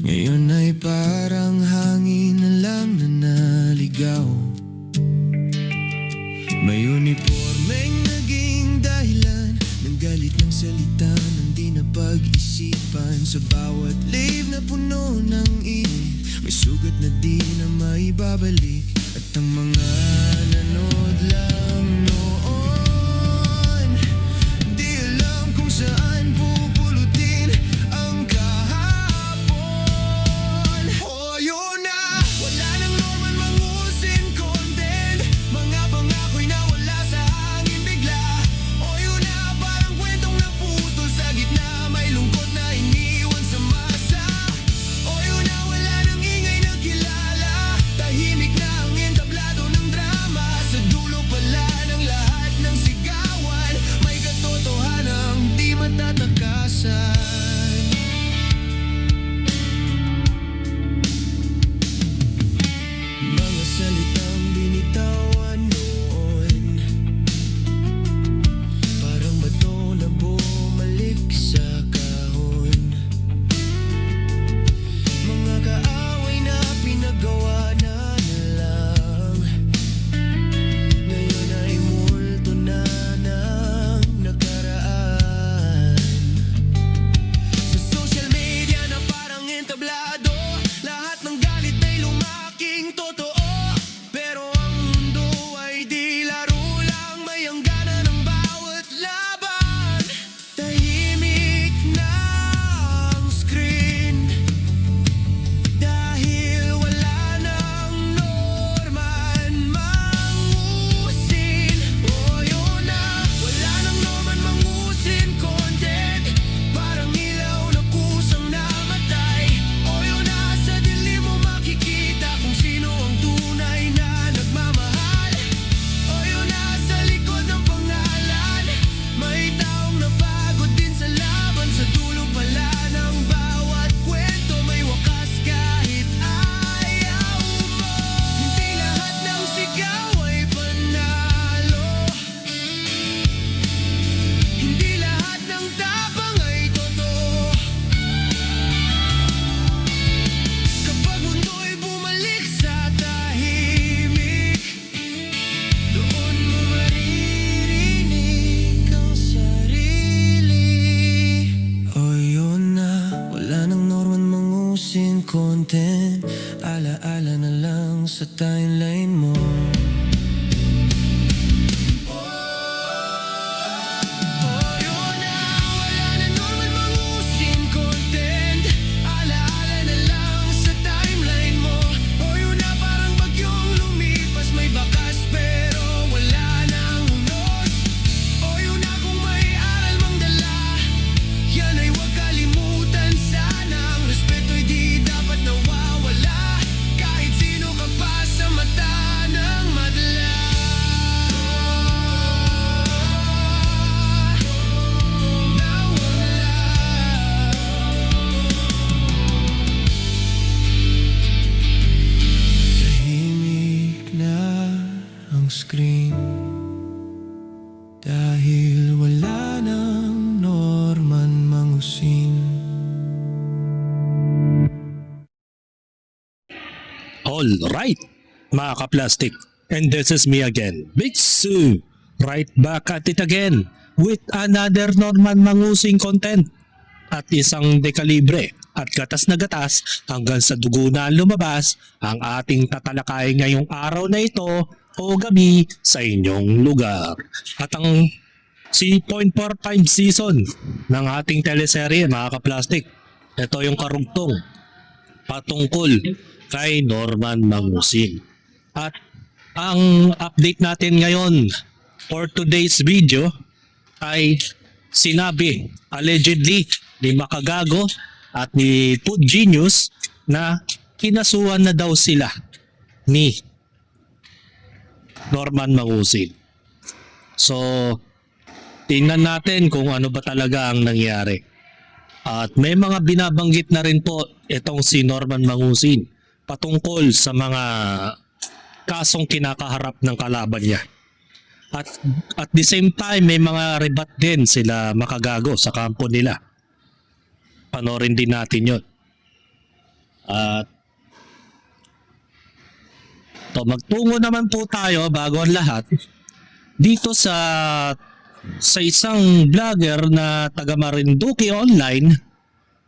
Ngayon ay parang hangin na lang na naligaw. May unipormeng naging dahilan ng galit ng salita ng di na pag-isipan. Sa bawat live na puno ng init, may sugat na di na maibabalik. At ang mga nanood lang noon, di alam kung saan pupulutin ang kahapon. Oh, yun na, wala nang normal mangusin content. Mga pangako'y nawala sa hangin bigla. Oh, yun na, parang kwentong naputol sa gitna. May lungkot na iniwan sa masa. Oh, yun na, wala nang ingay na kilala. Tahimik na ang entablado ng drama. Sa dulo pala ng lahat ng sigawan, may katotohanang di matatakasan. Mga salitang binitawan noon, parang bato na bumalik sa kahon. Mga kaaway na pinagawa na lang, ngayon ay multo na ng nakaraan. Sa social media na parang entablado, lahat ng galit ay lumaking totoo. Pero ang mundo ay di laro lang, may hangganan ng bawat laban. Tahimik na ang screen, dahil wala nang norman mangusin. Oh, yun na, wala nang norman mangusin content. Parang ilaw na kusang namatay. Oh, yun na, sa dilim mo makikita kung sino ang tunay na nagmamahal. Oh, yun na, sa likod ng pangalan, may taong napagod din sa laban. Sa dulo pala ng bawat kwento, may wakas kahit ayaw mo. Hindi lahat ng sigaw ay panalo, hindi lahat ng tapang ay totoo. Kapag mundo'y bumalik sa tahimik, doon mo maririnig ang sarili. Oh, yun na, wala nang norman mangusin content. Alaala na lang sa timeline mo. Oh, yun na, wala na norman mangusin content. Alaala na lang sa timeline mo. Oh, yun na, parang bagyong lumipas, may bakas pero wala nang unos. Oh, yun na, kung may aral mang dala, yan ay huwag kalimutan sana. Ang respeto'y di dapat nawawala, kahit sino ka pa sa mata ng madla. Nawala. Tahimik na ang screen, dahil wala nang norman mangusin. All right, mga ka-plastic. And this is me again, Big Sue. Right back at it again with another Norman Mangusing content. At isang dekalibre at gatas na gatas hanggang sa dugo na lumabas ang ating tatalakay ngayong araw na ito o gabi sa inyong lugar. At ang 3.45 season ng ating teleserye, mga ka-plastic. Ito yung karugtong patungkol kay Norman Mangusing. At ang update natin ngayon for today's video ay sinabi allegedly ni Makagago at ni Food Genius na kinasuhan na daw sila ni Norman Mangusing. So, tingnan natin kung ano ba talaga ang nangyari. At may mga binabanggit na rin po itong si Norman Mangusing patungkol sa mga kasong kinakaharap ng kalaban niya. At the same time, may mga rebat din sila Makagago sa kampo nila. Panorin din natin yun. At magtungo naman po tayo bago ang lahat dito sa isang vlogger na taga Marinduque online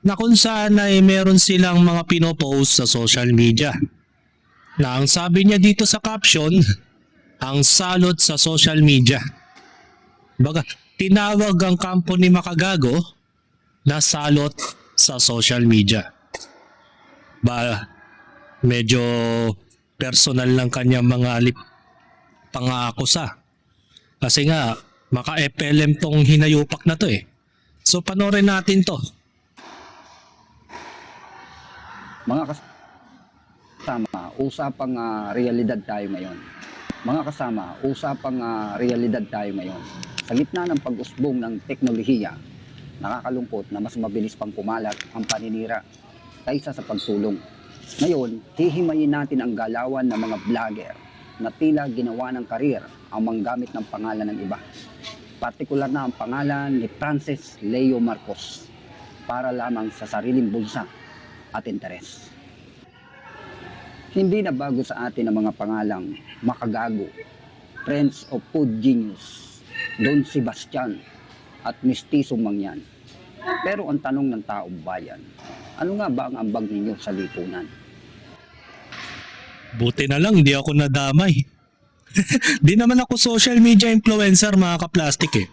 na kung saan ay meron silang mga pinopost sa social media. Na ang sabi niya dito sa caption, ang salot sa social media. Baga, tinawag ang kampo ni Makagago na salot sa social media. Medyo personal lang kanyang mga pang-aakusa. Kasi nga, maka-FLM tong hinayupak na to eh. So panoorin natin to. Mga kasama, usapang realidad tayo ngayon. Mga kasama, usapang realidad tayo ngayon. Sa gitna ng pag-usbong ng teknolohiya, nakakalungkot na mas mabilis pang kumalat ang paninira kaysa sa pagtulong. Ngayon, hihimayin natin ang galawan ng mga vlogger na tila ginawa ng karir ang manggamit ng pangalan ng iba. Partikular na ang pangalan ni Francis Leo Marcos para lamang sa sariling bulsa at interes. Hindi na bago sa atin ang mga pangalang Makagago, Friends of Food Genius, Don Sebastian at Mestizong Mangyan. Pero ang tanong ng taong bayan, ano nga ba ang ambag ninyo sa lipunan? Buti na lang, hindi ako nadamay. Di naman ako social media influencer mga kaplastik eh.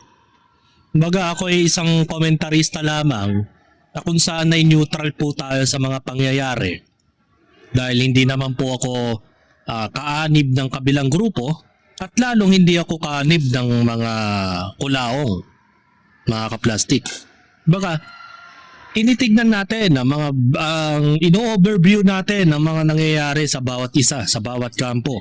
Baga ako ay isang komentarista lamang na kung saan ay neutral po tayo sa mga pangyayari. Dahil hindi naman po ako kaanib ng kabilang grupo at lalong hindi ako kaanib ng mga kulaong mga kaplastik. Baga, tinitignan natin ang mga ino-overview natin ang mga nangyayari sa bawat isa, sa bawat kampo.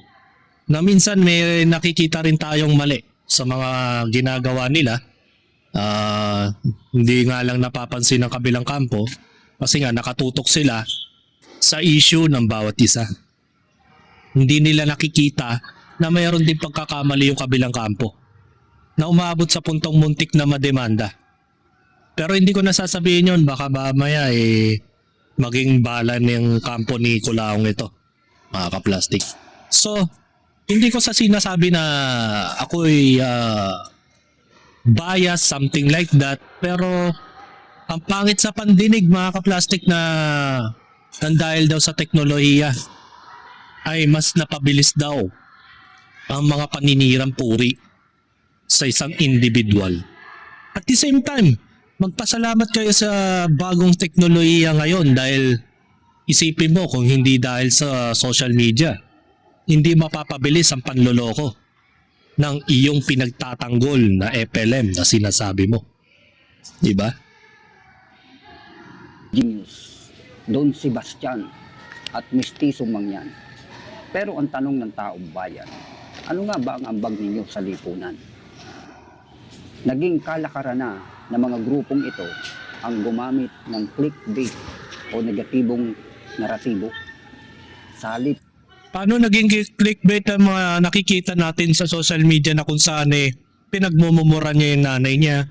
Na minsan may nakikita rin tayong mali sa mga ginagawa nila. Hindi nga lang napapansin ng kabilang kampo kasi nga nakatutok sila sa issue ng bawat isa. Hindi nila nakikita na mayroon din pagkakamali yung kabilang kampo na umabot sa puntong muntik na mademanda. Pero hindi ko nasasabihin yun, baka mamaya maging bala ng kampo ni Kulaong ito, mga kaplastik. So, hindi ko sa sinasabi na ako'y bias, something like that. Pero, ang pangit sa pandinig, mga kaplastik, na dahil daw sa teknolohiya, ay mas napabilis daw ang mga paninirang puri sa isang individual. At the same time, magpasalamat kayo sa bagong teknolohiya ngayon dahil isipin mo kung hindi dahil sa social media, hindi mapapabilis ang panloloko ng iyong pinagtatanggol na FLM na sinasabi mo. Diba? Genius, Don Sebastian at Mestizong Mangyan. Pero ang tanong ng taong bayan, ano nga ba ang ambag ninyo sa lipunan? Naging kalakaran na ng mga grupong ito ang gumamit ng clickbait o negatibong naratibo sa halip. Paano naging clickbait ang mga nakikita natin sa social media na kung saan pinagmumura niya yung nanay niya,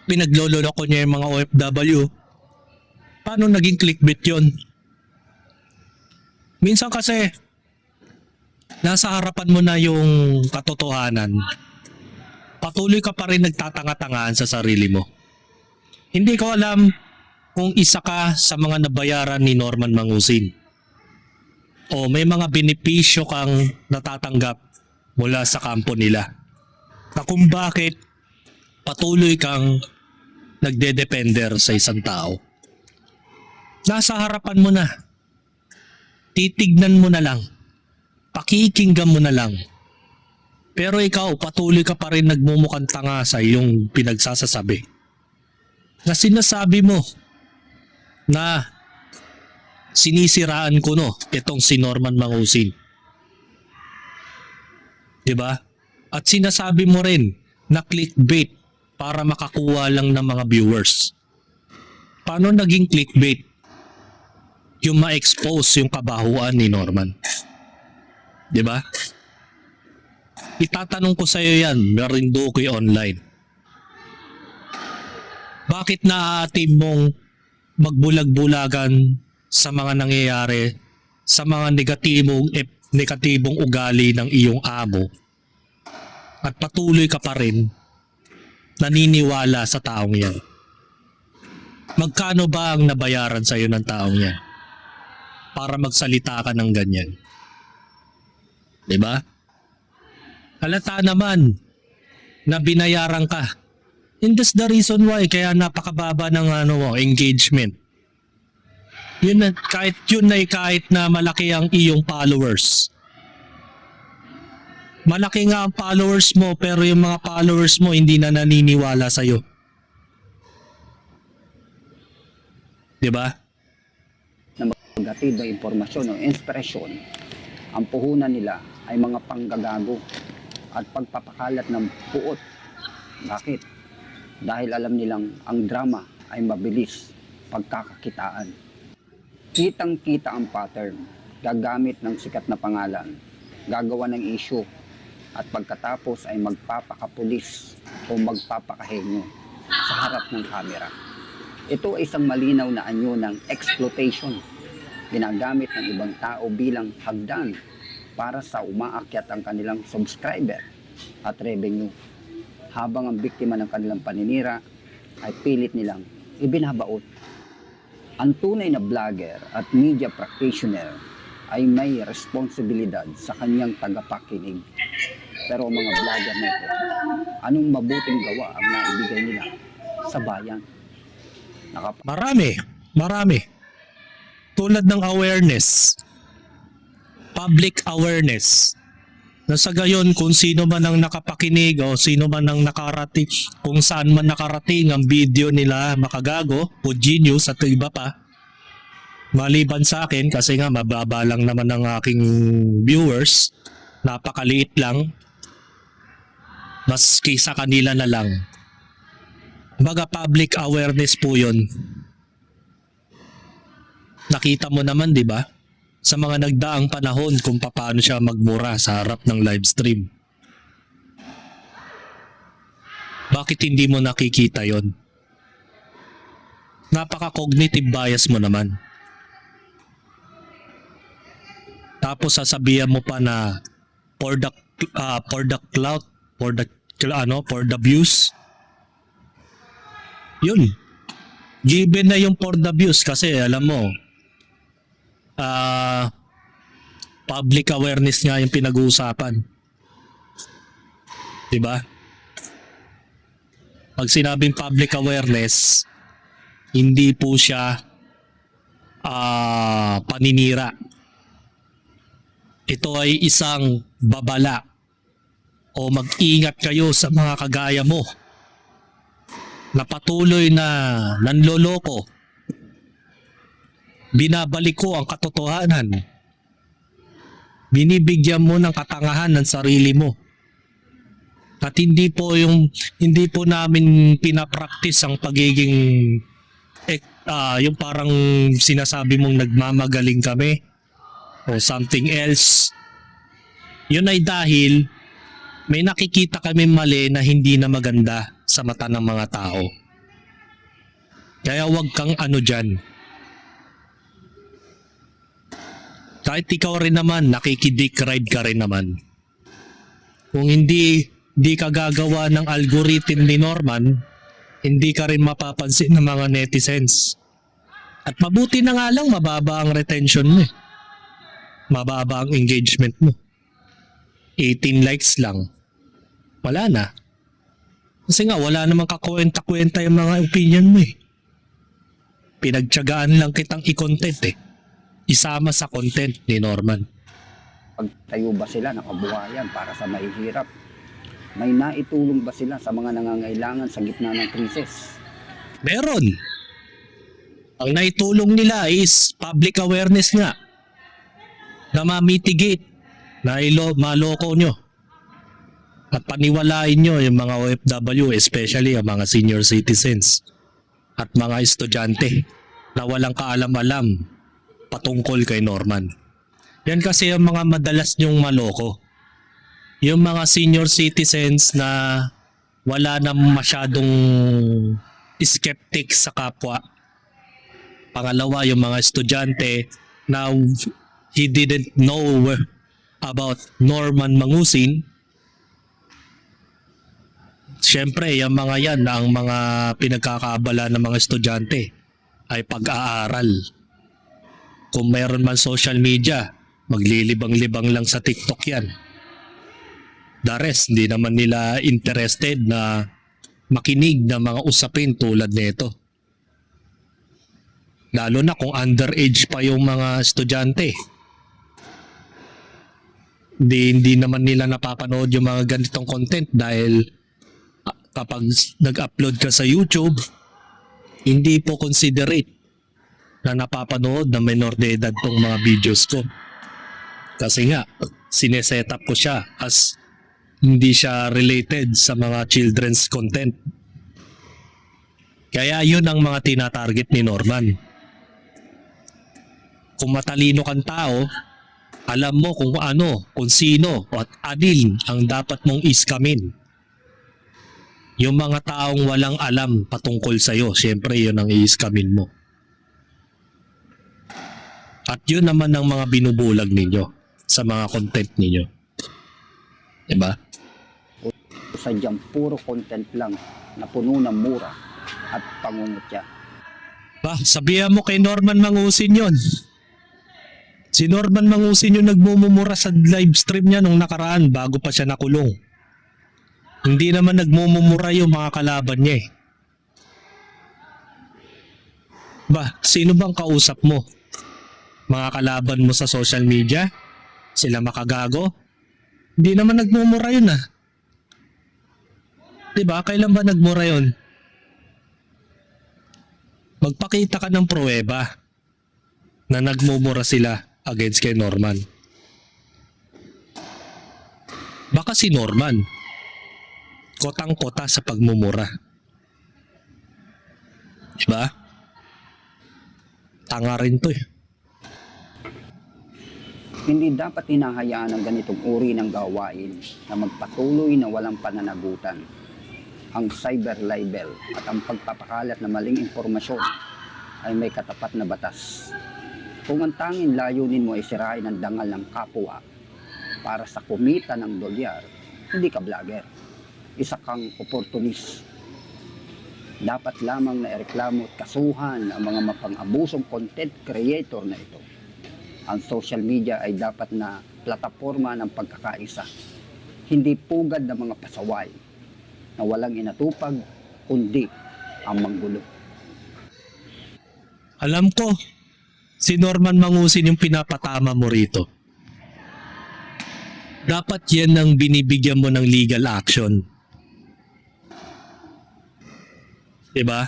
pinagloloko niya yung mga OFW? Paano naging clickbait yun? Minsan kasi nasa harapan mo na yung katotohanan, patuloy ka pa rin nagtatanga-tangaan sa sarili mo. Hindi ko alam kung isa ka sa mga nabayaran ni Norman Mangusin o may mga benepisyo kang natatanggap mula sa kampo nila na kung bakit patuloy kang nagde-depender sa isang tao. Nasa harapan mo na. Titignan mo na lang. Pakikinggan mo na lang. Pero ikaw, patuloy ka pa rin nagmumukhang tanga sa iyong pinagsasasabi. Na sinasabi mo na sinisiraan ko itong si Norman Mangusin. Diba? At sinasabi mo rin na clickbait para makakuha lang ng mga viewers. Paano naging clickbait? Yung ma-expose yung kabahuan ni Norman. Diba? Itatanong ko sa iyo yan, Marinduque Online. Bakit naaatim mong magbulag-bulagan sa mga nangyayari, sa mga negatibong ugali ng iyong amo at patuloy ka pa rin naniniwala sa taong yan? Magkano ba ang nabayaran sa'yo ng taong yan para magsalita ka ng ganyan? Diba? Halata naman na binayaran ka. And that's the reason why kaya napakababa ng engagement. Kahit na malaki ang iyong followers. Malaki nga ang followers mo pero yung mga followers mo hindi na naniniwala sa'yo. Diba? Na maghatid ng impormasyon o inspirasyon, ang puhunan nila ay mga panggagago at pagpapakalat ng puot. Bakit? Dahil alam nilang ang drama ay mabilis pagkakakitaan. Kitang-kita ang pattern, gagamit ng sikat na pangalan, gagawa ng issue, at pagkatapos ay magpapakapulis o magpapakahenyo sa harap ng kamera. Ito ay isang malinaw na anyo ng exploitation, ginagamit ng ibang tao bilang hagdan para sa umaakyat ang kanilang subscriber at revenue, habang ang biktima ng kanilang paninira ay pilit nilang ibinabaot. Ang tunay na vlogger at media practitioner ay may responsibilidad sa kanyang tagapakinig. Pero ang mga vlogger na ito, anong mabuting gawa ang naibigay nila sa bayan? Marami. Tulad ng awareness, public awareness, na sa gayon kung sino man ang nakapakinig o sino man ang nakarating, kung saan man nakarating ang video nila Makagago o Genius at iba pa, maliban sa akin kasi nga mababa lang naman ang aking viewers, napakaliit lang, maski sa kanila na lang. Baga public awareness po yun. Nakita mo naman, di ba? Sa mga nagdaang panahon kung paano siya magmura sa harap ng live stream. Bakit hindi mo nakikita yon? Napaka-cognitive bias mo naman. Tapos sasabihan mo pa na for the clout, for the views. Yun. Given na yung for the views kasi alam mo, public awareness nga yung pinag-uusapan. Diba? Pag sinabing public awareness, hindi po siya paninira. Ito ay isang babala o mag-ingat kayo sa mga kagaya mo na patuloy na nanloloko. Binabalik ko ang katotohanan. Binibigyan mo ng katangahan ng sarili mo. At hindi po namin pinapractice ang pagiging yung parang sinasabi mong nagmamagaling kami o something else. Yun ay dahil may nakikita kami mali na hindi na maganda sa mata ng mga tao. Kaya wag kang dyan. Kahit ikaw rin naman, nakikidick ride ka rin naman. Kung hindi ka gagawa ng algorithm ni Norman, hindi ka rin mapapansin ng mga netizens. At mabuti na nga lang, mababa ang retention mo. Mababa ang engagement mo. 18 likes lang. Wala na. Kasi nga, wala namang kakwenta-kwenta yung mga opinion mo eh. Pinagtiyagaan lang kitang i-content eh. Isama sa content ni Norman. Pagtayo ba sila ng kabuhayan para sa mahihirap? May naitulong ba sila sa mga nangangailangan sa gitna ng krisis? Meron. Ang naitulong nila is public awareness nga. Na ma-mitigate, na maloko nyo. At paniwalain nyo yung mga OFW, especially ang mga senior citizens at mga estudyante na walang kaalam-alam patungkol kay Norman. Yan kasi yung mga madalas nyong maloko. Yung mga senior citizens na wala na masyadong skeptic sa kapwa. Pangalawa, yung mga estudyante na he didn't know about Norman Mangusin. Siyempre, yung mga yan, ang mga pinagkakaabala ng mga estudyante ay pag-aaral. Kung mayroon man social media, maglilibang-libang lang sa TikTok yan. The rest, hindi naman nila interested na makinig ng mga usapin tulad nito. Lalo na kung underage pa yung mga estudyante. Hindi naman nila napapanood yung mga ganitong content dahil kapag nag-upload ka sa YouTube, hindi po considerate na napapanood na minor de edad tong mga videos ko. Kasi nga, sineset up ko siya as hindi siya related sa mga children's content. Kaya yun ang mga tinatarget ni Norman. Kung matalino kang tao, alam mo kung ano, kung sino at alin ang dapat mong iskamin. Yung mga taong walang alam patungkol sa'yo, syempre yun ang iiskamin mo. At yun naman ang mga binubulag ninyo sa mga content ninyo. Diba? Sadyang puro content lang na puno ng mura at pangungutya. Bah, sabihan mo kay Norman Mangusin yun. Si Norman Mangusin yung nagmumura sa live stream niya nung nakaraan bago pa siya nakulong. Hindi naman nagmumura yung mga kalaban niya eh. Bah, sino bang kausap mo? Mga kalaban mo sa social media? Sila makagago? Hindi naman nagmumura yun ah. Diba? Kailan ba nagmura yun? Magpakita ka ng pruweba na nagmumura sila against kay Norman. Baka si Norman kotang-kota sa pagmumura. Diba? Tanga rin to eh. Hindi dapat hinahayaan ang ganitong uri ng gawain na magpatuloy na walang pananagutan. Ang cyber libel at ang pagpapakalat ng maling impormasyon ay may katapat na batas. Kung ang tanging layunin mo ay sirain ang dangal ng kapwa para sa kumita ng dolyar, hindi ka vlogger. Isa kang opportunist. Dapat lamang na ireklamo at kasuhan ang mga mapang-abusong content creator na ito. Ang social media ay dapat na plataforma ng pagkakaisa, hindi pugad ng mga pasaway na walang inatupag kundi ang manggulo. Alam ko, si Norman Mangusin yung pinapatama mo rito. Dapat yan ang binibigyan mo ng legal action. Diba?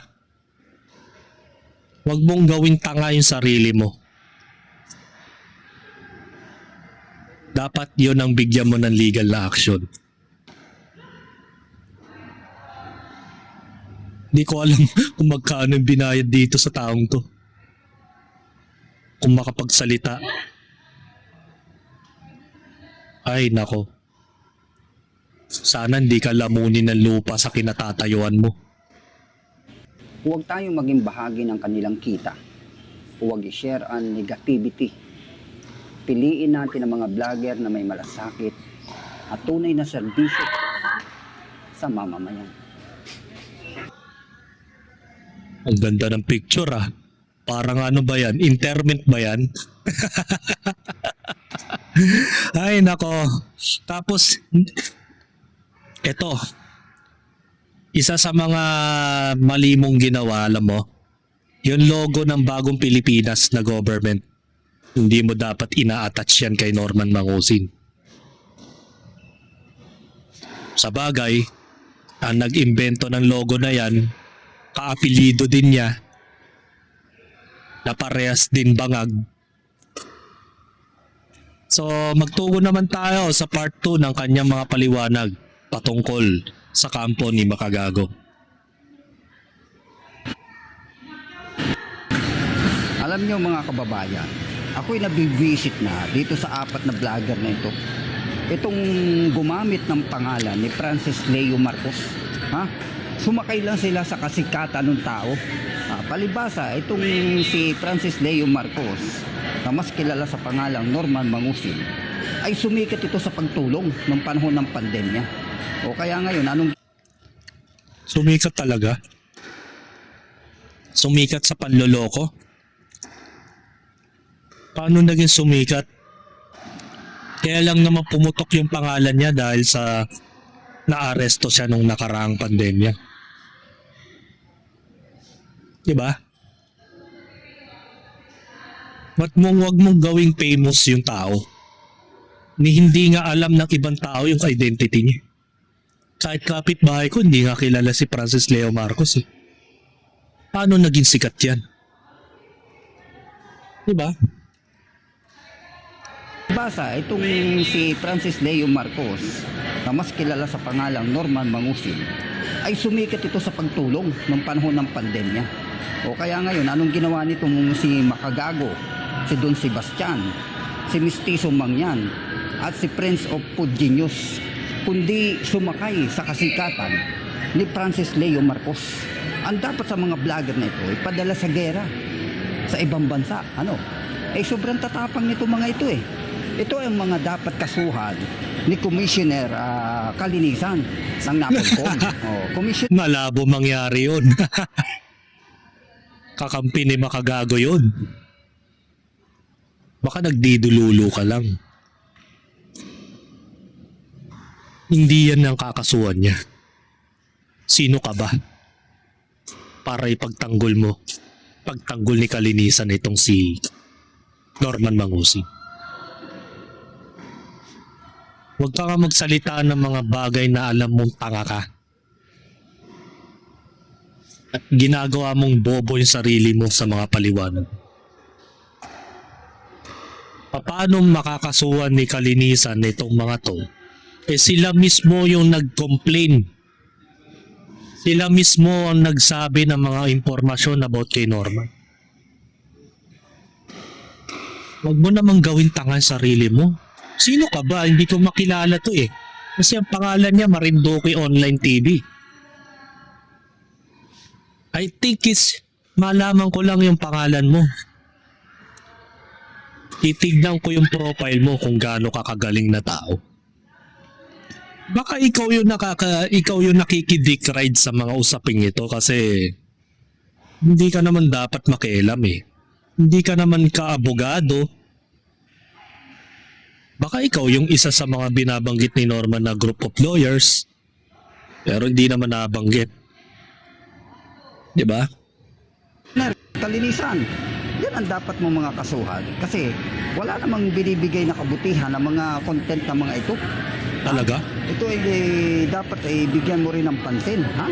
Huwag mong gawing tanga yung sarili mo. Dapat yun ang bigyan mo ng legal na action. Di ko alam kung magkano yung binayad dito sa taong to. Kung makapagsalita. Ay nako. Sana hindi ka lamunin ng lupa sa kinatatayuan mo. Huwag tayong maging bahagi ng kanilang kita. Huwag i-share ang negativity. Piliin natin ang mga vlogger na may malasakit at tunay na serbisyo sa mamamayan. Ang ganda ng picture ah. Parang ano ba yan? Interment ba yan? Ay nako. Tapos, eto. Isa sa mga mali mong ginawa, alam mo, yung logo ng bagong Pilipinas na government. Hindi mo dapat ina-attach yan kay Norman Mangusin. Sa bagay, ang nag-imbento ng logo na yan, kaapelido din niya, na parehas din bangag. So magtungo naman tayo sa part 2 ng kanyang mga paliwanag patungkol sa kampo ni Makagago. Alam niyo mga kababayan, ako'y nabivisit na dito sa 4 na vlogger na ito. Itong gumamit ng pangalan ni Francis Leo Marcos. Ha? Sumakay lang sila sa kasikatan ng tao Palibasa, itong si Francis Leo Marcos, na mas kilala sa pangalang Norman Mangusin, ay sumikat ito sa pagtulong ng panahon ng pandemya. O kaya ngayon, anong Sumikat talaga. Sumikat sa panloloko. Paano naging sumikat? Kaya lang naman pumutok yung pangalan niya dahil sa naaresto siya nung nakaraang pandemya. Diba? Wag mong gawing famous yung tao. Ni hindi nga alam ng ibang tao yung identity niya. Kahit kapitbahay ko, hindi nga kilala si Francis Leo Marcos eh. Paano naging sikat yan? Diba? basa, itong si Francis Leo Marcos, na mas kilala sa pangalang Norman Mangusin, ay sumikat ito sa pagtulong ng panahon ng pandemya. O kaya ngayon, anong ginawa nitong si Makagago, si Don Sebastian, si Mistizo Mangyan, at si Prince of Pudginius, kundi sumakay sa kasikatan ni Francis Leo Marcos. Ang dapat sa mga vlogger na ito, ipadala sa gera sa ibang bansa. Sobrang tatapang nito mga ito eh. Ito ang mga dapat kasuhan ni Commissioner Kalinisan ng NAPOLCOM. Malabo mangyari yun. Kakampi ni Makagago yun. Baka nagdidululo ka lang. Hindi yan ang kakasuhan niya. Sino ka ba? Para ipagtanggol mo. Pagtanggol ni Kalinisan itong si Norman Mangusin. Huwag ka nga magsalita ng mga bagay na alam mong tanga ka. At ginagawa mong bobo yung sarili mo sa mga paliwanag. Paano makakasuhan ni Kalinisan itong mga to? Sila mismo yung nag-complain. Sila mismo ang nagsabi ng mga impormasyon about kay Norman. Huwag mo namang gawin tanga ang sarili mo. Sino ka ba? Hindi ko makilala to eh. Kasi ang pangalan niya Marinduque Online TV. I think malaman ko lang yung pangalan mo. Titignan ko yung profile mo kung gaano ka kagaling na tao. Baka ikaw yung nakikidick ride sa mga usaping ito kasi hindi ka naman dapat makialam eh. Hindi ka naman kaabogado. Baka ikaw yung isa sa mga binabanggit ni Norman na group of lawyers pero hindi naman nabanggit. Diba? Kalinisan, yan ang dapat mo mga kasuhan kasi wala namang binibigay na kabutihan ng mga content ng mga ito. Talaga? Ito ay dapat ay bigyan mo rin ng pansin, ha?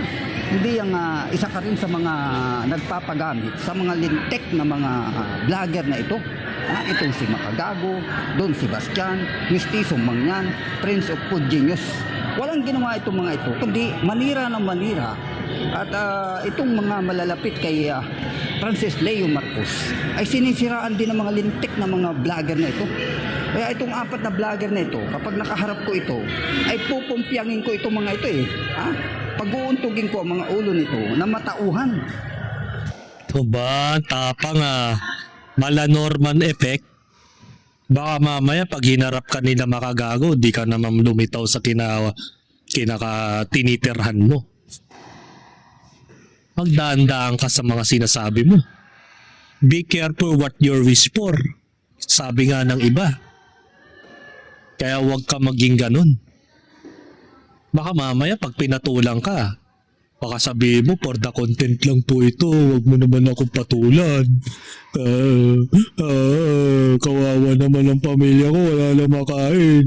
Hindi yung isa ka rin sa mga nagpapagamit sa mga lintek na mga vlogger na ito. Itong si Makagago, Don Sebastian, Mistizo Mangyan, Prince of Pudginius. Walang ginawa itong mga ito, kundi manira ng manira. At itong mga malalapit kay Francis Leo Marcos ay sinisiraan din ng mga lintik na mga vlogger na ito. Kaya itong 4 na vlogger na ito, kapag nakaharap ko ito, ay pupumpyangin ko itong mga ito eh. Pag-uuntugin ko ang mga ulo nito na matauhan. Ito ba? Tapang Mala Norman effect. Baka mamaya pag hinarap ka nila Makagago, di ka naman lumitaw sa kinakatinitirhan mo. Magdaan-daan ka sa mga sinasabi mo. Be careful what you wish for. Sabi nga ng iba. Kaya huwag ka maging ganun. Baka mamaya pag pinatulang ka, baka sabihin mo, for the content lang po ito, huwag mo naman akong patulan. Kawawa naman ang pamilya ko, wala na makain.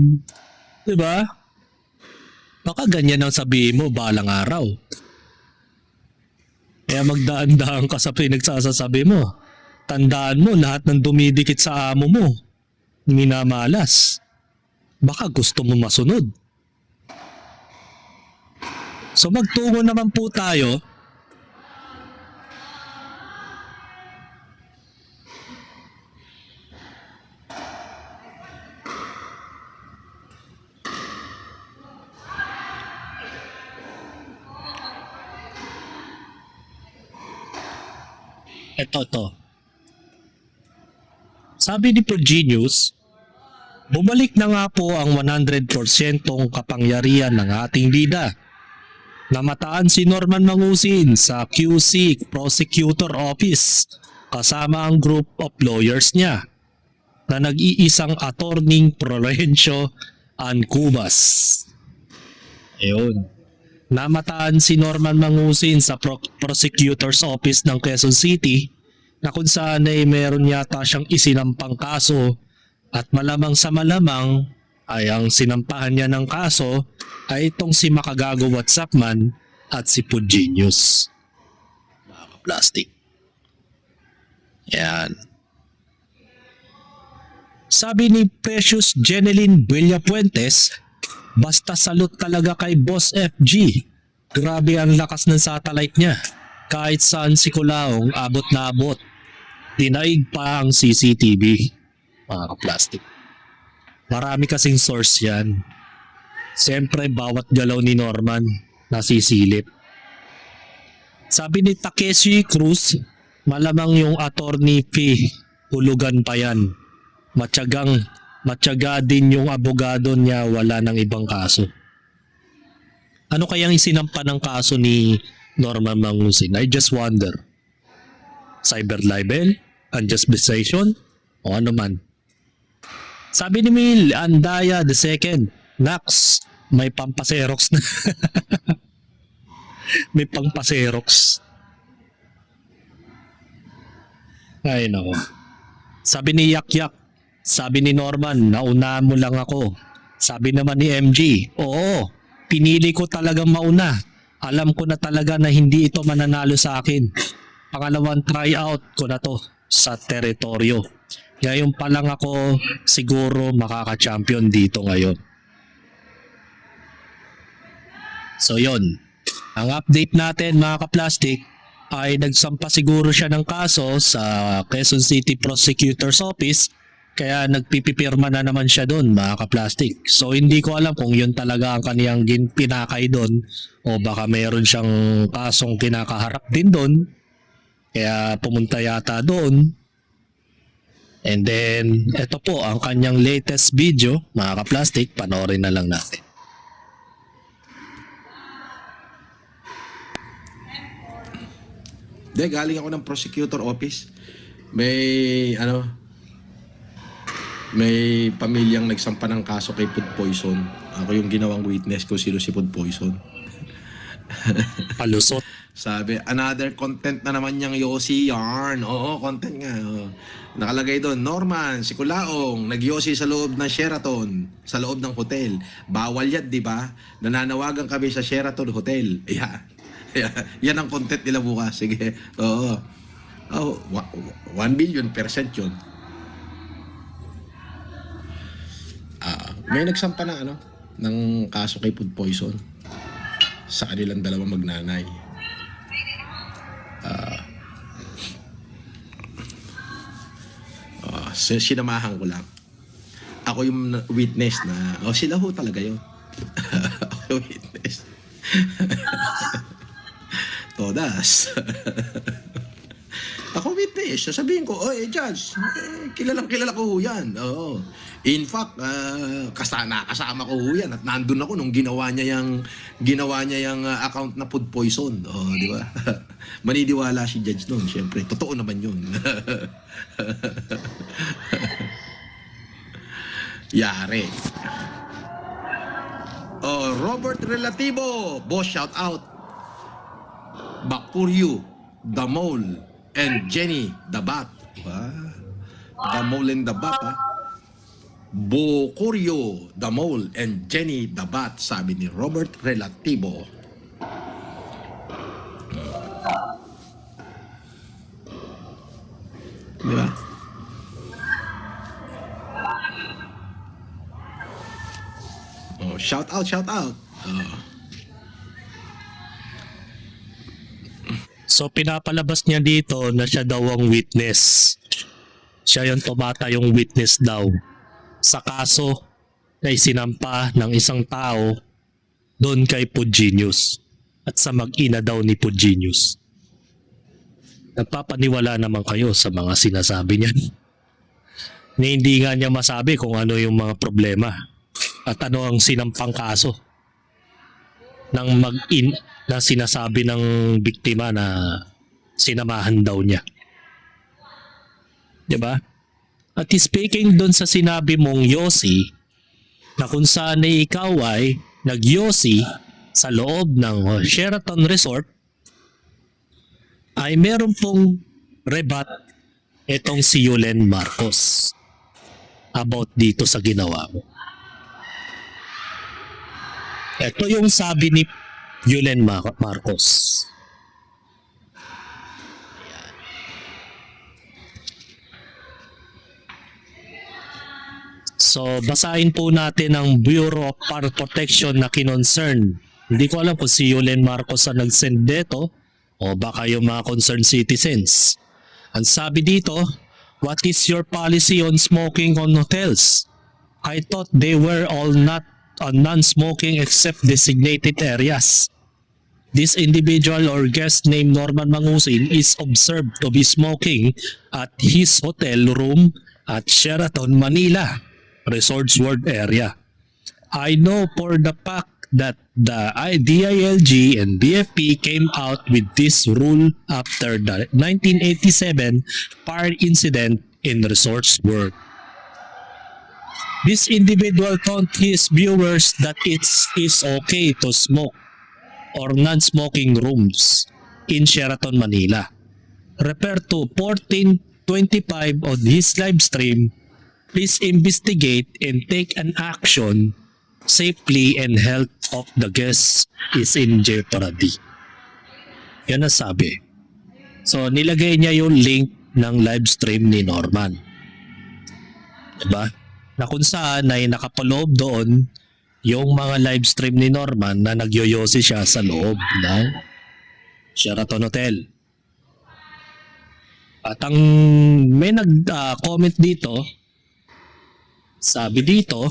Diba? Baka ganyan ang sabihin mo balang araw. Kaya magdaan-daan ka sa pinagsasasabi mo. Tandaan mo, lahat ng dumidikit sa amo mo, minamalas. Baka gusto mo masunod. So magtungo naman po tayo Ito. Sabi ni Progenius, bumalik na nga po ang 100% kapangyarihan ng ating bida. Namataan si Norman Mangusin sa QC Prosecutor Office kasama ang group of lawyers niya na nag-iisang attorney Florencio Ancubas. Ayun. Namataan si Norman Mangusin sa Prosecutor's Office ng Quezon City na kung saan ay meron yata siyang isinampang kaso at malamang sa malamang ay ang sinampahan niya ng kaso ay itong si Makagago WhatsAppman at si Progenius. Mga plastic. Yan. Sabi ni Precious Jeneline Villapuentes, basta salute talaga kay Boss FG. Grabe ang lakas ng satellite niya. Kahit saan si Kulaong abot na abot. Dinaig pa ang CCTV. Mga plastic. Marami kasing source yan. Siyempre bawat galaw ni Norman nasisilip. Sabi ni Takeshi Cruz, malamang yung attorney fee, hulugan pa yan. Matyaga din yung abogado niya, wala ng ibang kaso. Ano kayang isinampa ng kaso ni Norman Mangusin? I just wonder. Cyber libel? Unjust possession? O ano man? Sabi ni Mil Andaya II, Nax, may pampaserox na. May pampaserox. Ay nako. Sabi ni Yak, sabi ni Norman, nauna mo lang ako. Sabi naman ni MG, oo, pinili ko talagang mauna. Alam ko na talaga na hindi ito mananalo sa akin. Pangalawang tryout ko na to sa teritoryo. Ngayon pa lang ako siguro makaka-champion dito ngayon. So yon, ang update natin mga kaplastic ay nagsampa siguro siya ng kaso sa Quezon City Prosecutor's Office kaya nagpipipirma na naman siya doon mga kaplastic. So hindi ko alam kung yun talaga ang kaniyang pinakay doon o baka mayroon siyang kasong kinakaharap din doon kaya pumunta yata doon. And then, ito po ang kanyang latest video, mga ka-plastic, panoorin na lang natin. De, galing ako ng prosecutor office. May pamilyang nagsampa ng kaso kay Food Poison. Ako yung ginawang witness ko sino si Food Poison. Palusot. Sabi, another content na naman niyang Yossi yarn. Oo, content nga. Oo. Nakalagay doon, Norman, si Kulaong, nag-Yossi sa loob ng Sheraton, sa loob ng hotel. Bawal yan, di ba? Nananawagan kami sa Sheraton Hotel. Yan. Yan ang content nila bukas. Sige. Oo. Oh, 1 billion percent yun. May nagsampa na ng kaso kay Food Poison sa kanilang dalawang magnanay. Sinamahan ko lang. Ako yung witness na, sila ho talaga yun. Ako yung witness. Todas. Ako witness. Sasabihin ko, judge, kilala ko ho yan. Oo. In fact, kasama ko ho yan. At nandun ako nung ginawa niya yung account na Food Poison. Oh, di ba? Maniniwala si judge noon, syempre. Totoo naman yun. Yari. Robert Relativo, boss, shout out. Bakuryu, The Mole, and Jenny, The Bat. The Mole and The Bat, ha? Bokuryo, The Mole, and Jenny, The Bat, sabi ni Robert Relativo. Di ba? Shout out. So pinapalabas niya dito na siya daw ang witness. Siya yung tumata yung witness daw sa kaso na isinampa ng isang tao doon kay Progenius at sa mag-ina daw ni Progenius. Nagpapaniwala naman kayo sa mga sinasabi niya. Na hindi nga niya masabi kung ano yung mga problema at ano ang sinampang kaso ng na sinasabi ng biktima na sinamahan daw niya. 'Di ba? At speaking doon sa sinabi mong Yossi, na kung saan ay ikaw ay nag-Yossi sa loob ng Sheraton Resort, ay meron pong rebat itong si Yulen Marcos about dito sa ginawa mo. Ito yung sabi ni Yulen Marcos. So, basahin po natin ang Bureau of Fire Protection na kinonsern. Hindi ko alam kung si Yulen Marcos ang nag-send dito o baka yung mga concerned citizens. Ang sabi dito, what is your policy on smoking on hotels? I thought they were all not on non-smoking except designated areas. This individual or guest named Norman Mangusin is observed to be smoking at his hotel room at Sheraton Manila Resorts World area. I know for the fact that the DILG and BFP came out with this rule after the 1987 fire incident in Resorts World. This individual told his viewers that it is okay to smoke or non-smoking rooms in Sheraton Manila. Refer to 1425 on his live stream. Please investigate and take an action. Safely and health of the guests is in jeopardy. Yan ang sabi. So nilagay niya yung link ng live stream ni Norman. Diba? Na kung saan ay nakapaloob doon yung mga live stream ni Norman na nagyoyosi siya sa loob ng Sheraton Hotel. At ang may nag-comment dito, sabi dito,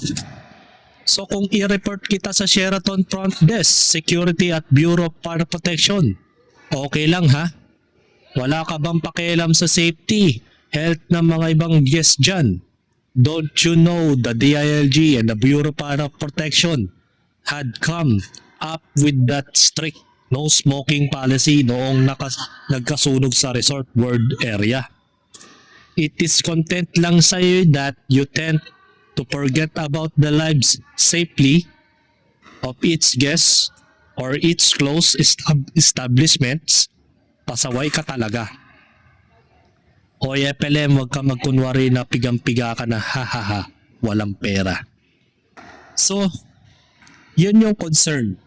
so kung i-report kita sa Sheraton Front Desk, Security at Bureau of Fire Protection, okay lang ha? Wala ka bang pakialam sa safety, health ng mga ibang guests dyan? Don't you know the DILG and the Bureau of Fire Protection had come up with that strict no smoking policy noong nagkasunog sa Resort World area? It is content lang sa'yo that you tend to forget about the lives safely of each guest or each close establishments. Pasaway ka talaga. O FLM, wag ka magkunwari na pigang-piga ka na hahaha, walang pera. So, yun yung concern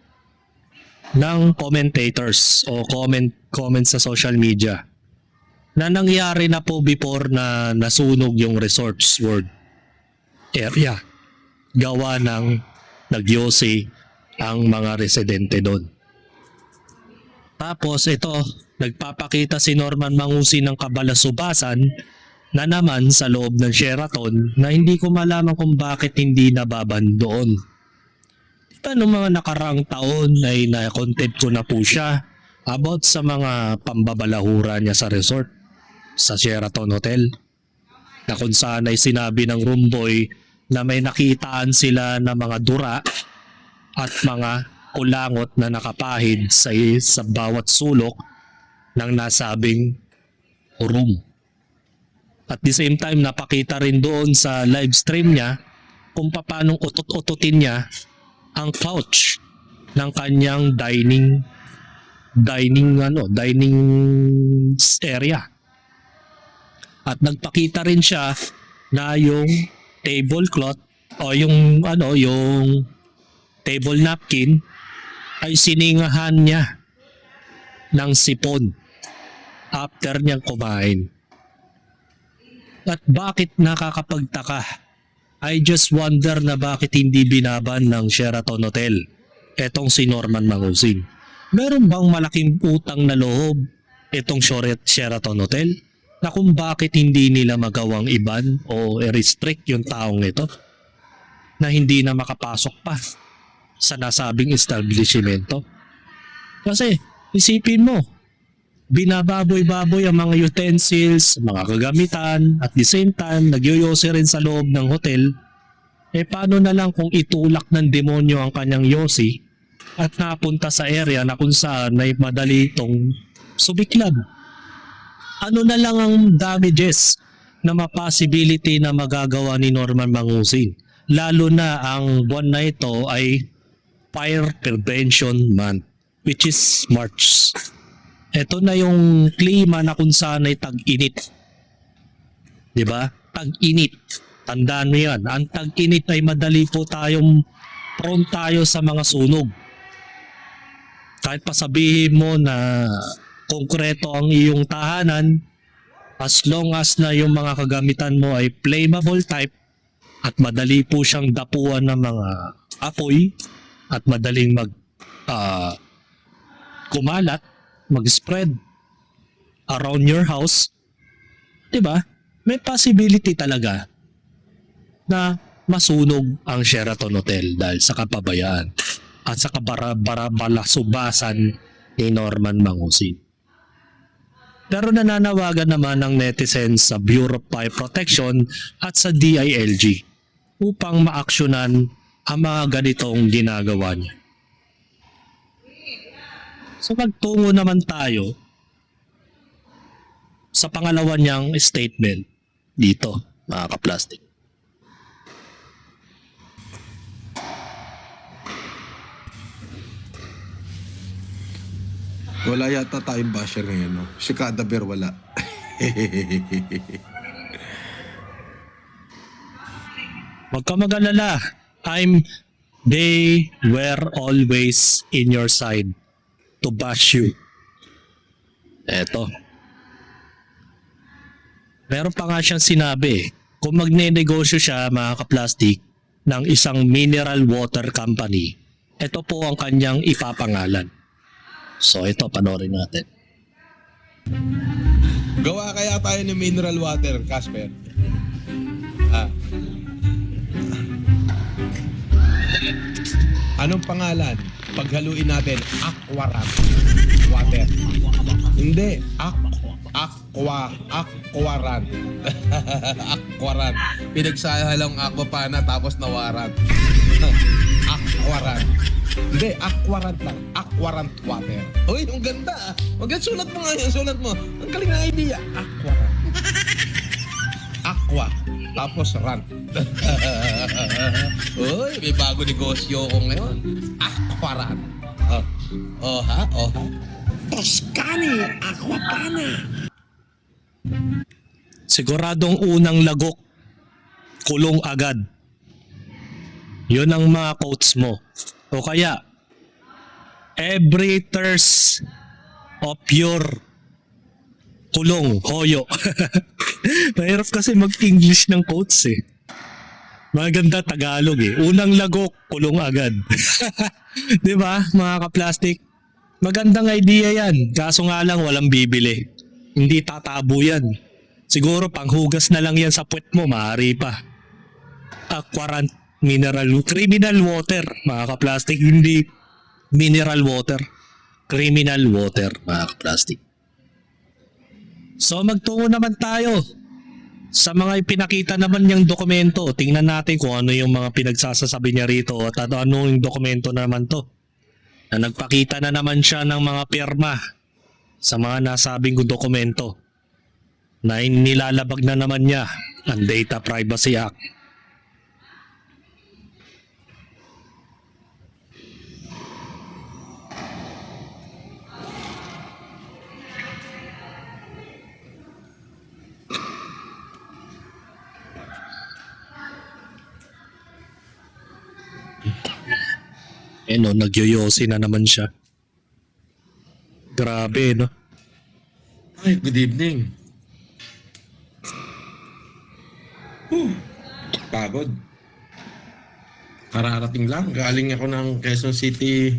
ng commentators o comment sa social media na nangyari na po before na nasunog yung Resorts World area. Gawa ng nagyosi ang mga residente doon. Tapos ito, nagpapakita si Norman Mangusin ng kabalasubasan na naman sa loob ng Sheraton na hindi ko malaman kung bakit hindi nababan doon. Diba noong mga nakaraang taon ay na-content ko na po siya about sa mga pambabalahura niya sa resort sa Sheraton Hotel. Na kung saan ay sinabi ng roomboy na may nakitaan sila na mga dura at mga kulangot na nakapahid sa bawat sulok ng nasabing room. At the same time, napakita rin doon sa live stream niya kung paano utot-ututin niya ang couch ng kanyang dining area. At nagpakita rin siya na yung tablecloth o yung table napkin ay siningahan niya ng sipon after niyang kumain. At bakit nakakapagtaka? I just wonder na bakit hindi binaban ng Sheraton Hotel etong si Norman Mangusin. Meron bang malaking utang na loob itong Sheraton Hotel na kung bakit hindi nila magawang iban o i-restrict yung taong ito na hindi na makapasok pa sa nasabing establishmento? Kasi isipin mo, binababoy-baboy ang mga utensils, mga kagamitan, at the same time, nagyoyose rin sa loob ng hotel, paano na lang kung itulak ng demonyo ang kanyang yosi at napunta sa area na kung saan may madali itong sumiklab? Ano na lang ang damages na ma-possibility na magagawa ni Norman Mangusing? Lalo na ang buwan na ito ay Fire Prevention Month, which is March. Ito na yung klima na kung saan ay tag-init. Diba? Tag-init. Tandaan mo yan. Ang tag-init ay madali po prone tayo sa mga sunog. Kahit pa sabihin mo na konkreto ang iyong tahanan, as long as na yung mga kagamitan mo ay flammable type at madali po siyang dapuan ng mga apoy at madaling kumalat, mag-spread around your house, diba? May possibility talaga na masunog ang Sheraton Hotel dahil sa kapabayaan at sa kabalasubasan ni Norman Mangusing. Pero nananawagan naman ng netizens sa Bureau of Fire Protection at sa DILG upang maaksyonan ang mga ganitong ginagawa niya. So magtungo naman tayo sa pangalawa niyang statement dito, mga kaplastic. Wala yata tayong basher ngayon, no? Si Kadaber wala. Huwag ka mag-alala. They were always in your side to bash you. Eto. Meron pa nga siyang sinabi, kung magne-negosyo siya, mga kaplastik, ng isang mineral water company, ito po ang kanyang ipapangalan. So ito, panoorin natin. Gawa kaya tayo ng mineral water, Casper? Anong pangalan? Paghaluin natin, Aquaran water. Hindi, Aquaran. Aquaran. Pinagsahalang aquapana tapos nawaran. Aquaran. Hindi, Aquarant lang. Aquarant water. Uy, ang ganda ah. Maganda, sulat mo nga yan, sulat mo. Ang galing na idea. Aquarant. Aqua. Tapos rant. Uy, may bago negosyo ko ngayon. Aquarant. Oh ha? Toscani, Aquapana. Siguradong unang lagok, kulong agad. Yun ang mga quotes mo. O kaya, every thirst of your kulong, hoyo. Mahirap kasi mag-English ng quotes eh. Maganda Tagalog eh. Unang lagok, kulong agad. Di ba, mga kaplastik? Magandang idea yan. Kaso nga lang walang bibili. Hindi tatabo yan. Siguro panghugas na lang yan sa puwet mo, maaari pa. Aquarant criminal water, mga kaplastik. Hindi mineral water. Criminal water, mga kaplastik. So magtungo naman tayo sa mga ipinakita naman niyang dokumento. Tingnan natin kung ano yung mga pinagsasasabi niya rito at ano yung dokumento naman to. Na nagpakita na naman siya ng mga pirma sa mga nasabing dokumento na nilalabag na naman niya ang Data Privacy Act. No, nagyoyosi na naman siya. Grabe, no? Ay, good evening. Pagod. Kararating lang. Galing ako ng Quezon City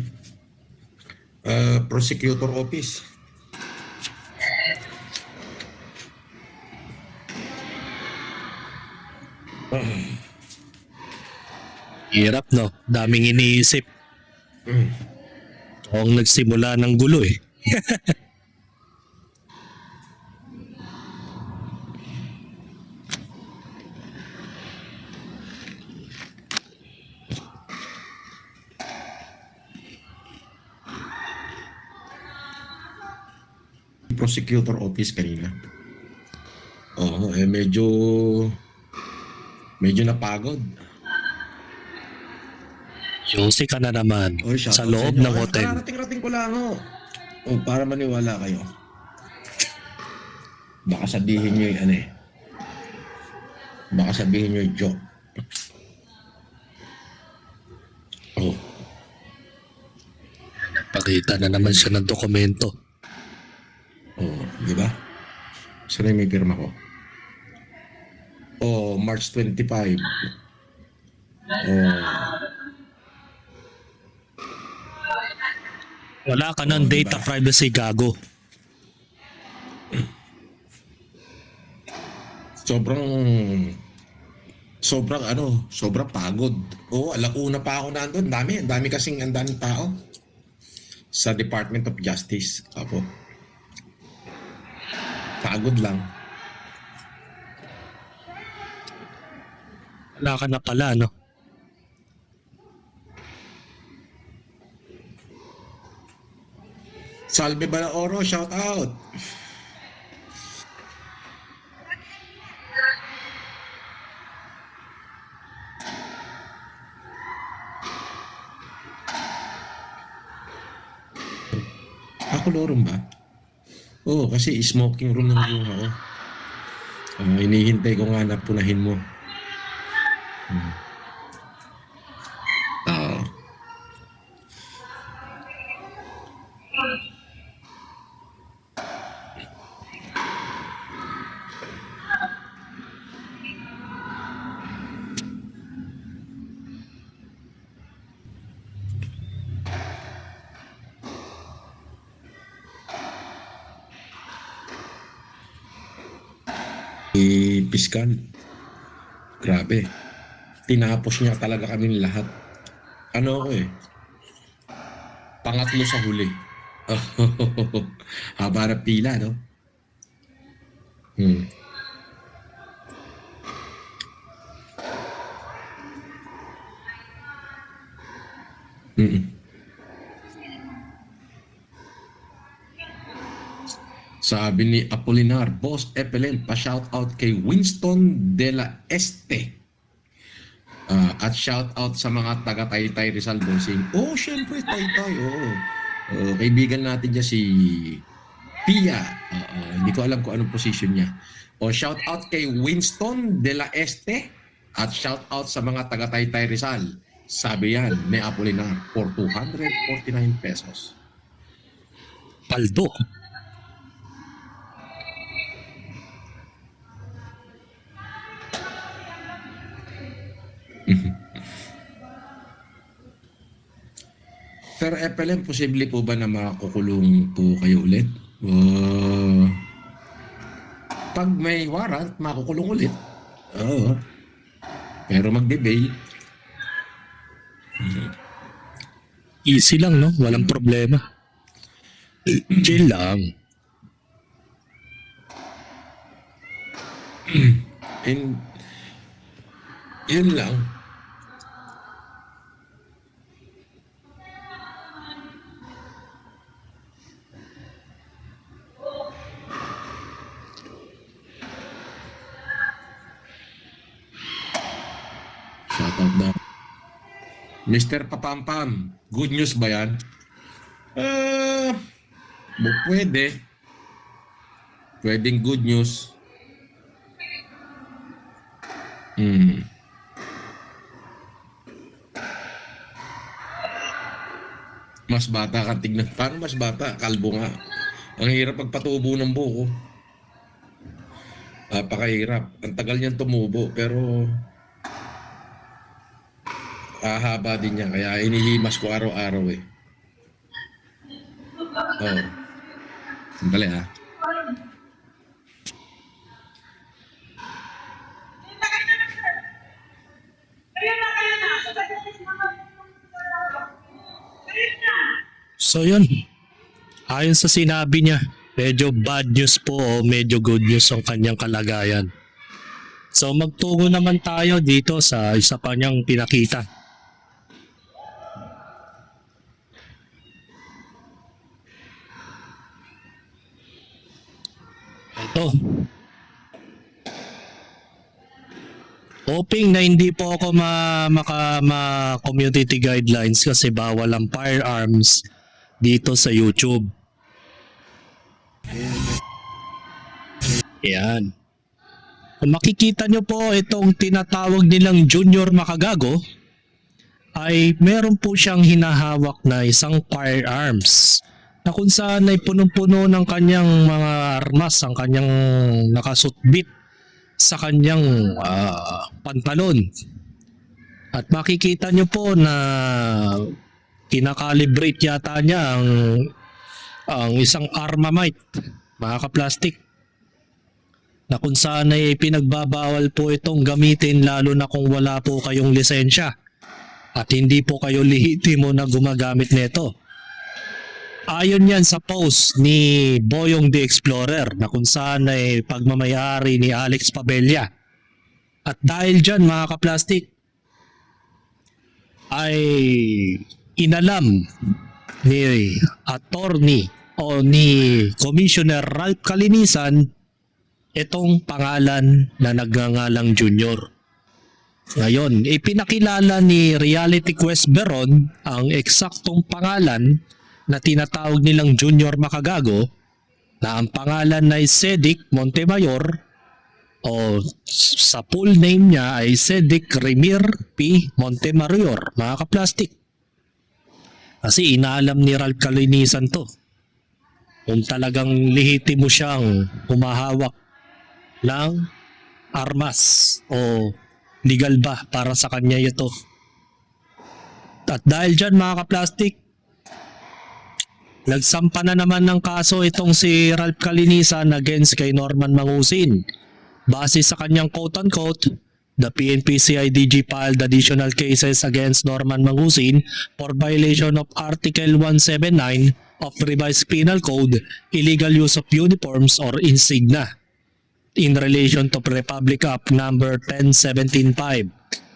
Prosecutor Office. Hirap, no? Daming iniisip. Ang nagsimula ng gulo eh. prosecutor office kanina. Oo, medyo napagod. Yosi ka na naman Oy, sa shoutout loob inyo. ng hotel. Kararating-rating ko lang ho. Para maniwala kayo. Baka sabihin nyo yung ano eh. Baka sabihin nyo yung joke. Oh, Pakita na naman siya ng dokumento. di ba? Saan yung may pirma ko? March 25. Wala ka ng data diba? privacy, gago. Sobrang pagod. Alauna pa ako nandun. Ang dami kasing ang daming tao sa Department of Justice. Apo. Pagod lang. Wala ka na pala, no? Salve Balaoro, shout out. Ako lorong ba? Oo, kasi smoking room ng room ako. Hinihintay ko nga na punahin mo. Oo. Piskal. Grabe. Tinapos niya talaga kami lahat. Ano ako eh? Pangatlo sa huli. Haba na pila, no? Sabi ni Apolinar, Boss FLM, pa-shoutout kay Winston de la Este. At shoutout sa mga taga-Taytay Rizal Bossing. Syempre, Taytay, kaibigan natin dyan si Pia. Hindi ko alam kung anong position niya. Shoutout kay Winston de la Este. At shoutout sa mga taga-Taytay Rizal. Sabi yan ni Apolinar, for 249 pesos. Paldo. Sir FLM, posible po ba na makukulong po kayo ulit? Pag may warrant, makukulong ulit. Oo. Pero magbe-bail. Easy lang, no? Walang problema. Chill lang. And yun lang. Shoutout daw. Mr. Papampam, good news ba yan? Pwede. Pwedeng good news. Mas bata ka tignan. Paano mas bata? Kalbo nga. Ang hirap pagpatubo ng buko. Napakahirap. Ang tagal niyang tumubo pero haba din niya. Kaya inihimas ko araw-araw eh. Sandali ha. So yun, ayon sa sinabi niya, medyo bad news po o medyo good news ang kanyang kalagayan. So magtungo naman tayo dito sa isa pa niyang pinakita. ito. Hoping na hindi po ako community guidelines kasi bawal ang firearms dito sa YouTube. Yan. Kung makikita nyo po itong tinatawag nilang Junior Makagago, ay meron po siyang hinahawak na isang firearms na kung saan ay punong-puno ng kanyang mga armas, ang kanyang nakasutbit sa kanyang pantalon. At makikita nyo po na kinakalibrate yata niya ang isang Armamite, mga kaplastik, na kung saan ay pinagbabawal po itong gamitin lalo na kung wala po kayong lisensya at hindi po kayo lehitimo na gumagamit nito. Ayon yan sa post ni Boyong the Explorer na kung saan ay pagmamayari ni Alex Pabella. At dahil dyan mga kaplastik, ay inalam ni attorney o ni Commissioner Ralph Calinisan itong pangalan na nagngangalang Junior. Ngayon, ipinakilala ni Reality Quest Beron ang eksaktong pangalan na tinatawag nilang Junior Makagago, na ang pangalan ay Cedric Montemayor o sa full name niya ay Cedric Remir P. Montemayor, mga kaplastik. Kasi inaalam ni Ralph Calinisan to kung talagang lehitimo siyang humahawak ng armas o legal ba para sa kanya ito. At dahil dyan mga kaplastik, nagsampa na naman ng kaso itong si Ralph Calinisan against kay Norman Mangusin. Base sa kanyang quote-unquote, the PNP CIDG filed additional cases against Norman Mangusin for violation of Article 179 of Revised Penal Code, illegal use of uniforms or insignia, in relation to Republic Act number 10175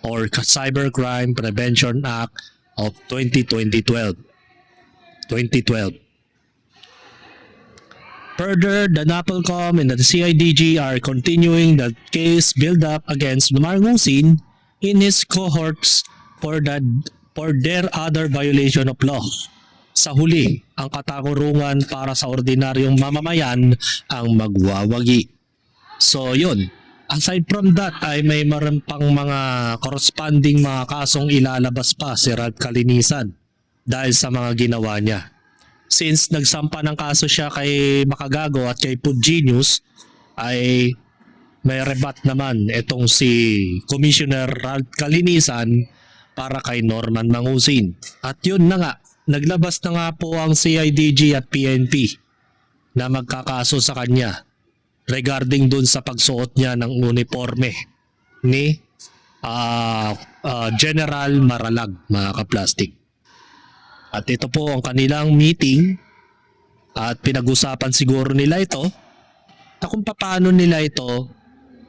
or Cybercrime Prevention Act of 2012. Further, the NAPOLCOM and the CIDG are continuing the case build-up against Mangusin in his cohorts for their other violation of law. Sa huli, ang katakurungan para sa ordinaryong mamamayan ang magwawagi. So yun, aside from that ay may maraming pang mga corresponding mga kasong ilalabas pa si Ralph Calinisan dahil sa mga ginawa niya. Since nagsampa ng kaso siya kay Makagago at kay Food Genius, ay may rebat naman itong si Commissioner Ralph Calinisan para kay Norman Mangusin. At yun na nga, naglabas na nga po ang CIDG at PNP na magkakaso sa kanya regarding dun sa pagsuot niya ng uniforme ni General Maralag, mga kaplastik. At ito po ang kanilang meeting at pinag-usapan siguro nila ito na kung paano nila ito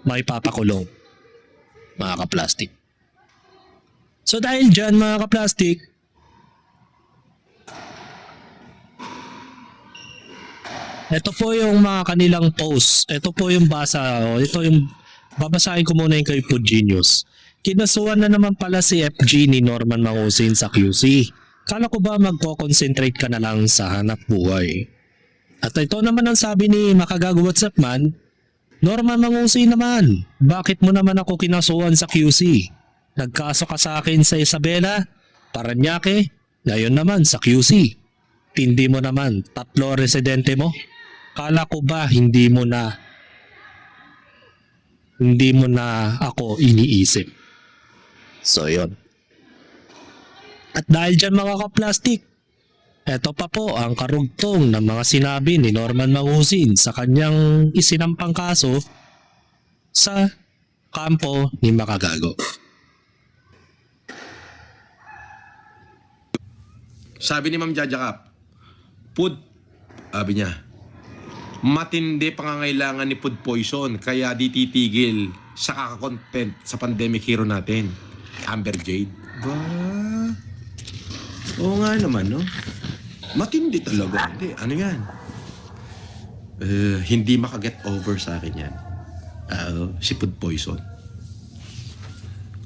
may papakulong, mga kaplastik. So dahil dyan mga kaplastik, ito po yung mga kanilang post. Ito po yung ito yung babasahin ko muna yung kay Food Genius. Kinasuhan na naman pala si FG ni Norman Mangusin sa QC. Kala ko ba magko-concentrate ka na lang sa hanap buhay? At ito naman ang sabi ni Makagago WhatsApp man, Norman Mangusin naman, bakit mo naman ako kinasuhan sa QC? Nagkaso ka sa akin sa Isabela, Paranaque, ngayon naman sa QC. Tindi mo naman, 3 residente mo. Kala ko ba hindi mo na ako iniisip. So yun. At dahil dyan mga kaplastik, eto pa po ang karugtong ng mga sinabi ni Norman Mangusin sa kanyang isinampang kaso sa kampo ni Makagago. Sabi ni Ma'am Jaja Cap, food, sabi niya, matindi pangangailangan ni food poison kaya di titigil sa kaka-content sa pandemic hero natin, Amber Jade. Ba? Oo nga naman, no? Matindi talaga. Hindi, ano yan? Hindi makaget over sa akin yan. Si food poison.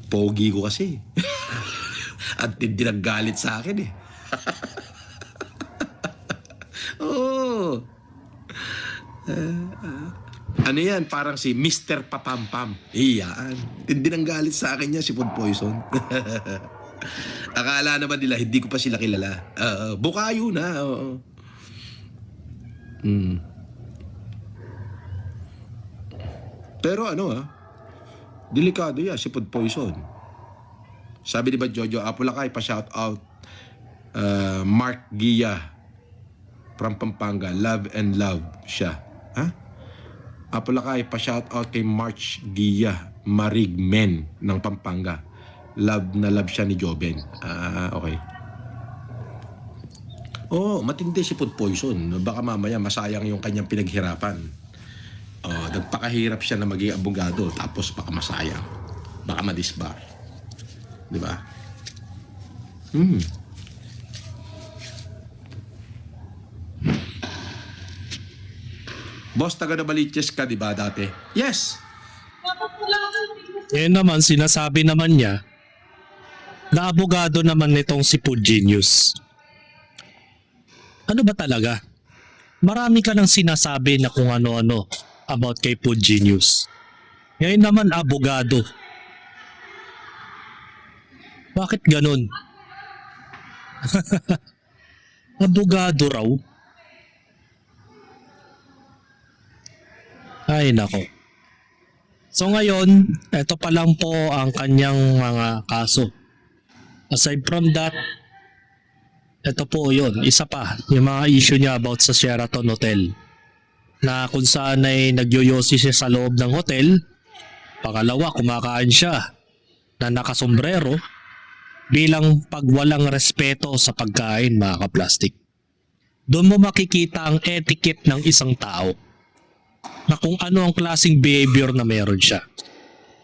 Pogi ko kasi. At hindi naggalit sa akin eh. Oo. Ano yan? Parang si Mr. Papampam. Iyan. Hindi nanggalit sa akin niya si food poison. Akala naman nila, hindi ko pa sila kilala. Bukayo na. Oo. Pero delikado yan si food poison. Sabi ni ba Jojo Apulacay, pa-shout out Mark Gia from Pampanga. Love and love siya. Ha? Apulacay, pa-shout out kay March Gia Marigmen ng Pampanga. Love na love siya ni Joben. Okay. Matindi si food poison. Baka mamaya masayang yung kanyang pinaghirapan. Nagpakahirap siya na maging abogado tapos baka masayang. Baka madisbar. Di ba? Boss, taga Novaliches ka, di ba, dati? Yes! Naman, sinasabi naman niya na abogado naman nitong si Food Genius. Ano ba talaga? Marami ka nang sinasabi na kung ano-ano about kay Food Genius. Ngayon naman abogado. Bakit ganun? Abogado raw? Ay nako. So ngayon, ito pa lang po ang kanyang mga kaso. Aside from that, ito po yun, isa pa, yung mga issue niya about sa Sheraton Hotel. Na kung saan ay nagyoyosi siya sa loob ng hotel. Pangalawa, kumakain siya na nakasombrero bilang pagwalang respeto sa pagkain, mga kaplastik. Doon mo makikita ang etiquette ng isang tao na kung ano ang klaseng behavior na meron siya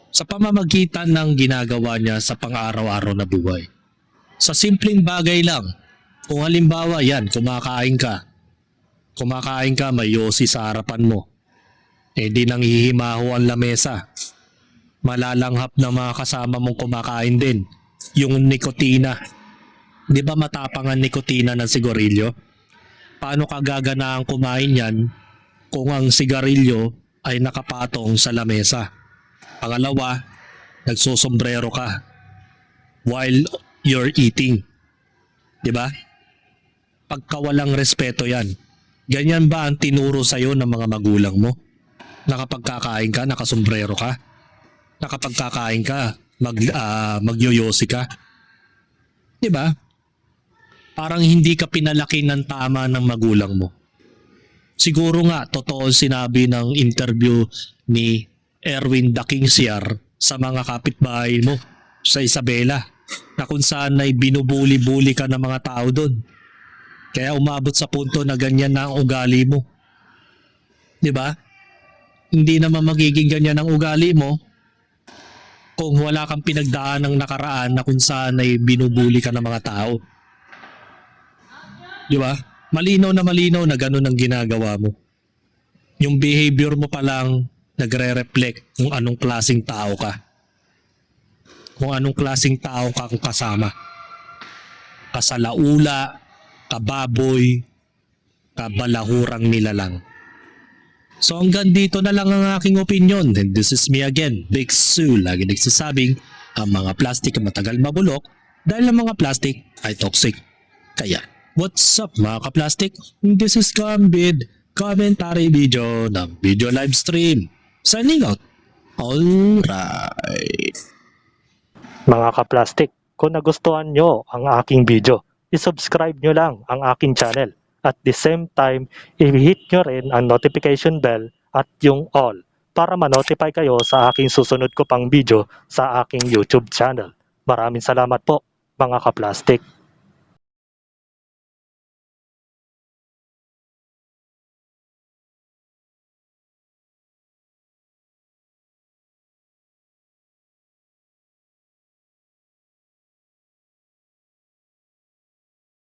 sa pamamagitan ng ginagawa niya sa pang-araw-araw na buhay. Sa simpleng bagay lang, kung halimbawa yan, kumakain ka, may yosi sa harapan mo, di nang hihimaho ang lamesa. Malalanghap na mga kasama mong kumakain din yung nikotina. Di ba matapang ang nikotina ng sigarilyo? Paano ka gaganahang kumain yan kung ang sigarilyo ay nakapatong sa lamesa? Pangalawa, nagsusombrero ka while you're eating. Di ba? Pagkawalang respeto yan. Ganyan ba ang tinuro sa'yo ng mga magulang mo? Na kapag kakain ka, nakasombrero ka? Na kapag kakain ka, magyoyosi ka? Di ba? Parang hindi ka pinalaki ng tama ng magulang mo. Siguro nga, totoo sinabi ng interview ni Erwin Daking-Siar sa mga kapitbahay mo sa Isabela na kung saan ay binubuli-buli ka ng mga tao doon. Kaya umabot sa punto na ganyan na ang ugali mo. Di ba? Hindi naman magiging ganyan ang ugali mo kung wala kang pinagdaan ng nakaraan na kung saan ay binubuli ka ng mga tao. Di ba? Malinaw na ganun ang ginagawa mo. Yung behavior mo pa lang nagre-reflect kung anong klaseng tao ka. Kung anong klaseng tao ka kung kasama. Kasalaula, kababoy, kabalahurang nilalang. So hanggang dito na lang ang aking opinion. And this is me again, Big Sue. Lagi nagsasabing ang mga plastic ay matagal mabulok dahil ang mga plastic ay toxic. Kaya, what's up mga ka-plastic? This is Gambid, commentary video ng video live stream. Signing out. Alright. Mga ka-plastic, kung nagustuhan nyo ang aking video, i-subscribe nyo lang ang aking channel. At the same time, i-hit nyo rin ang notification bell at yung all para ma-notify kayo sa aking susunod ko pang video sa aking YouTube channel. Maraming salamat po mga ka-plastic.